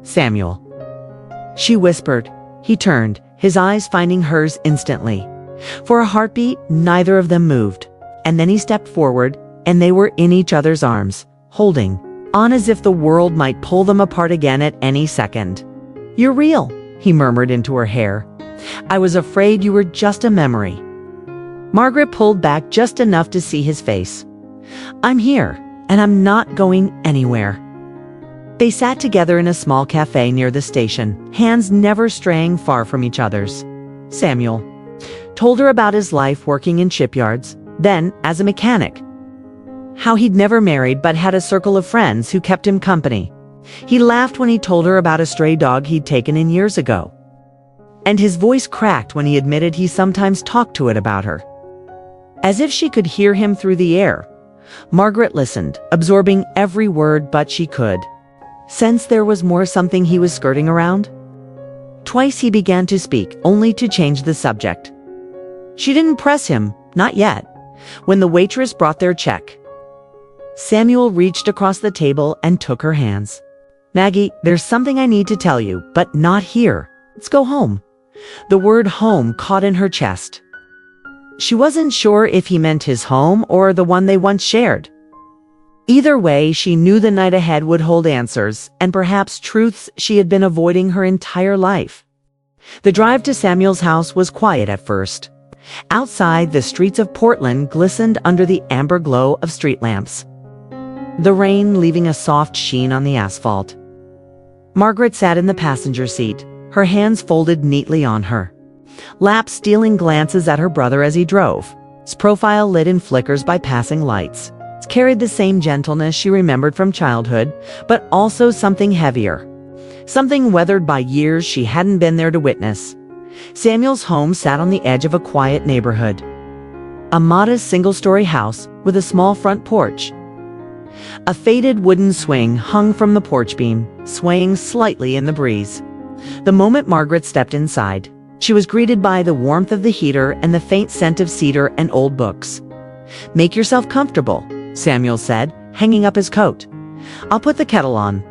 Samuel." She whispered. He turned, his eyes finding hers instantly. For a heartbeat, neither of them moved. And then he stepped forward, and they were in each other's arms, holding on as if the world might pull them apart again at any second. "You're real," he murmured into her hair. "I was afraid you were just a memory." Margaret pulled back just enough to see his face. "I'm here, and I'm not going anywhere." They sat together in a small cafe near the station, hands never straying far from each other's. Samuel told her about his life working in shipyards, then as a mechanic. How he'd never married but had a circle of friends who kept him company. He laughed when he told her about a stray dog he'd taken in years ago. And his voice cracked when he admitted he sometimes talked to it about her. As if she could hear him through the air, Margaret listened, absorbing every word but she could. Sense there was more, something he was skirting around? Twice he began to speak, only to change the subject. She didn't press him, not yet, when the waitress brought their check. Samuel reached across the table and took her hands. "Maggie, there's something I need to tell you, but not here. Let's go home." The word home caught in her chest. She wasn't sure if he meant his home or the one they once shared. Either way, she knew the night ahead would hold answers, and perhaps truths she had been avoiding her entire life. The drive to Samuel's house was quiet at first. Outside, the streets of Portland glistened under the amber glow of street lamps, the rain leaving a soft sheen on the asphalt. Margaret sat in the passenger seat, her hands folded neatly on her lap, stealing glances at her brother as he drove, his profile lit in flickers by passing lights. It carried the same gentleness she remembered from childhood, but also something heavier, something weathered by years she hadn't been there to witness. Samuel's home sat on the edge of a quiet neighborhood, a modest single-story house with a small front porch. A faded wooden swing hung from the porch beam, swaying slightly in the breeze. The moment Margaret stepped inside, she was greeted by the warmth of the heater and the faint scent of cedar and old books. "Make yourself comfortable," Samuel said, hanging up his coat. "I'll put the kettle on."